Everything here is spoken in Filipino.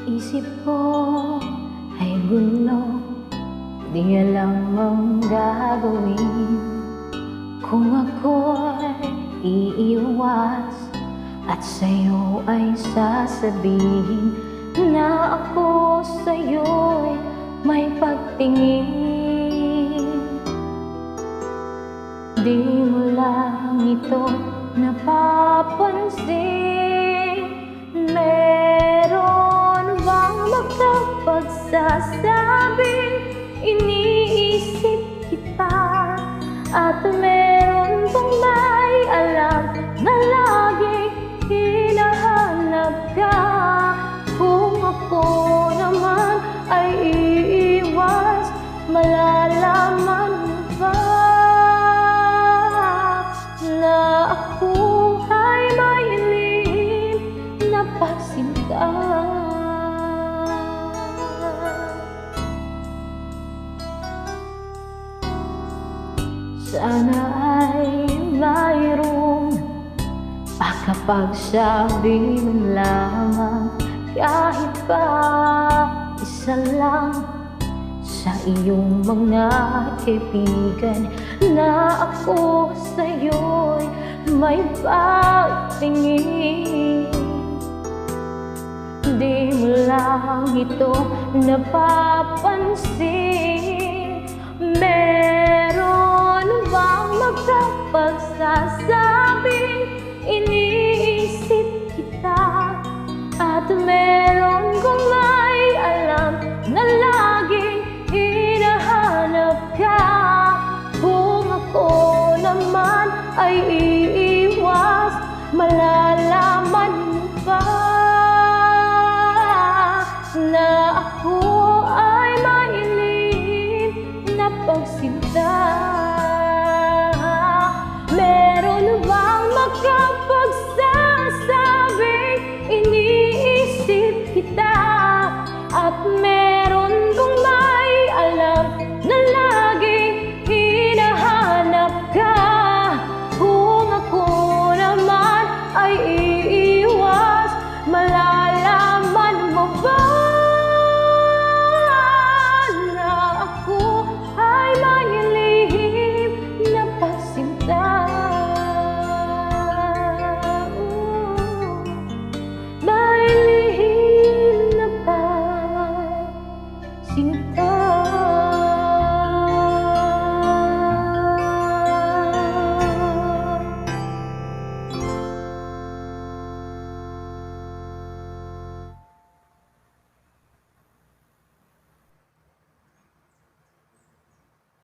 Isip ko ay gulo, di alam ang gagawin. Kung ako'y iiwas at sa'yo ay sasabihin na ako sa'yo'y may pagtingin. Di mo lang ito napapansin. Meron bang magkapagsasabing iniisip kita? At meron bang may alam na laging hinahanap ka? Kung ako naman ay iiwas, malalaman mo ba na ako ay may lihim na pagsinta? Sana ay mayroong makapagsabi man lamang, kahit pa isa lang sa iyong mga kaibigan, na ako sa'yo'y may pagtingin. Di mo lang ito napapansin. Meron bang magkapagsasabing iniisip kita? At meron kung